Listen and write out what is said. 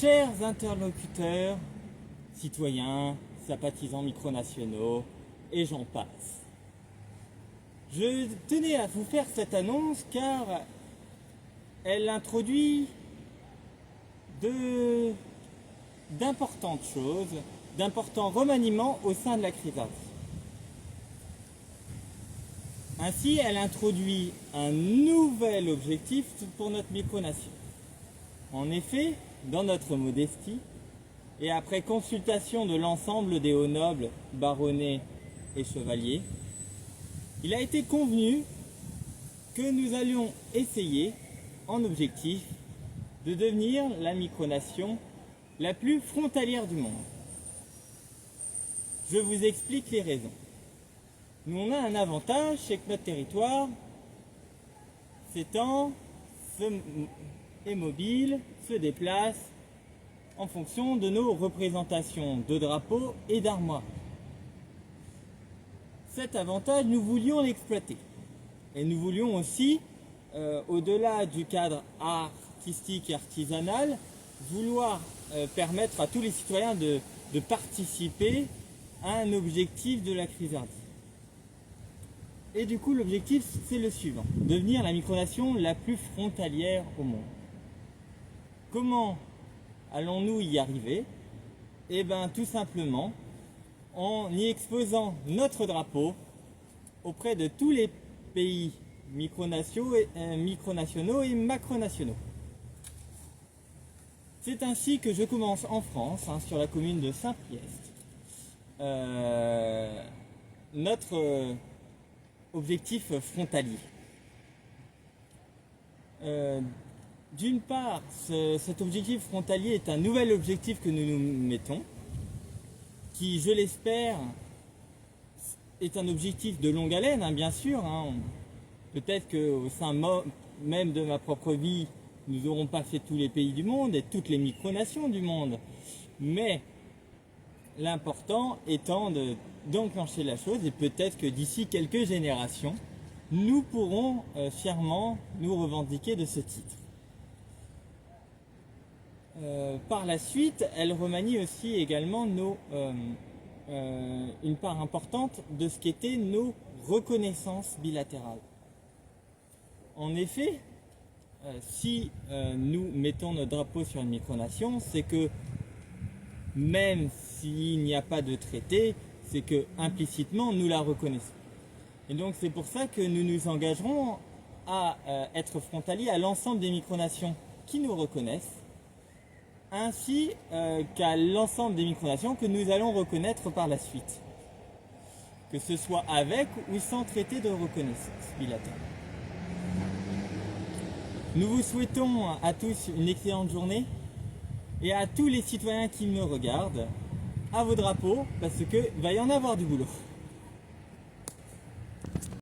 Chers interlocuteurs, citoyens, sympathisants micronationaux, et j'en passe. Je tenais à vous faire cette annonce car elle introduit d'importantes choses, d'importants remaniements au sein de la CRISAF. Ainsi, elle introduit un nouvel objectif pour notre micronation. En effet, dans notre modestie, et après consultation de l'ensemble des hauts nobles, baronnets et chevaliers, il a été convenu que nous allions essayer, en objectif, de devenir la micronation la plus frontalière du monde. Je vous explique les raisons. Nous, on a un avantage, c'est que notre territoire s'étend, est mobile, se déplace en fonction de nos représentations de drapeaux et d'armoires. Cet avantage, nous voulions l'exploiter. Et nous voulions aussi, au-delà du cadre artistique et artisanal, vouloir permettre à tous les citoyens de participer à un objectif de la CRISAF. Et du coup, l'objectif, c'est le suivant: devenir la micronation la plus frontalière au monde. Comment allons-nous y arriver? Eh bien, tout simplement, en y exposant notre drapeau auprès de tous les pays micronationaux et macronationaux. C'est ainsi que je commence en France, sur la commune de Saint-Priest. Notre objectif frontalier. D'une part, cet objectif frontalier est un nouvel objectif que nous nous mettons, qui, je l'espère, est un objectif de longue haleine, bien sûr. Peut-être qu'au sein même de ma propre vie, nous n'aurons pas fait tous les pays du monde et toutes les micronations du monde. Mais l'important étant d'enclencher la chose, et peut-être que d'ici quelques générations, nous pourrons fièrement nous revendiquer de ce titre. Par la suite, elle remanie aussi également une part importante de ce qu'étaient nos reconnaissances bilatérales. En effet, si nous mettons notre drapeau sur une micronation, c'est que même s'il n'y a pas de traité, c'est que implicitement nous la reconnaissons. Et donc c'est pour ça que nous nous engagerons à être frontaliers à l'ensemble des micronations qui nous reconnaissent, ainsi qu'à l'ensemble des micronations que nous allons reconnaître par la suite, que ce soit avec ou sans traité de reconnaissance bilatérale. Nous vous souhaitons à tous une excellente journée, et à tous les citoyens qui me regardent, à vos drapeaux, parce qu'il va y en avoir du boulot.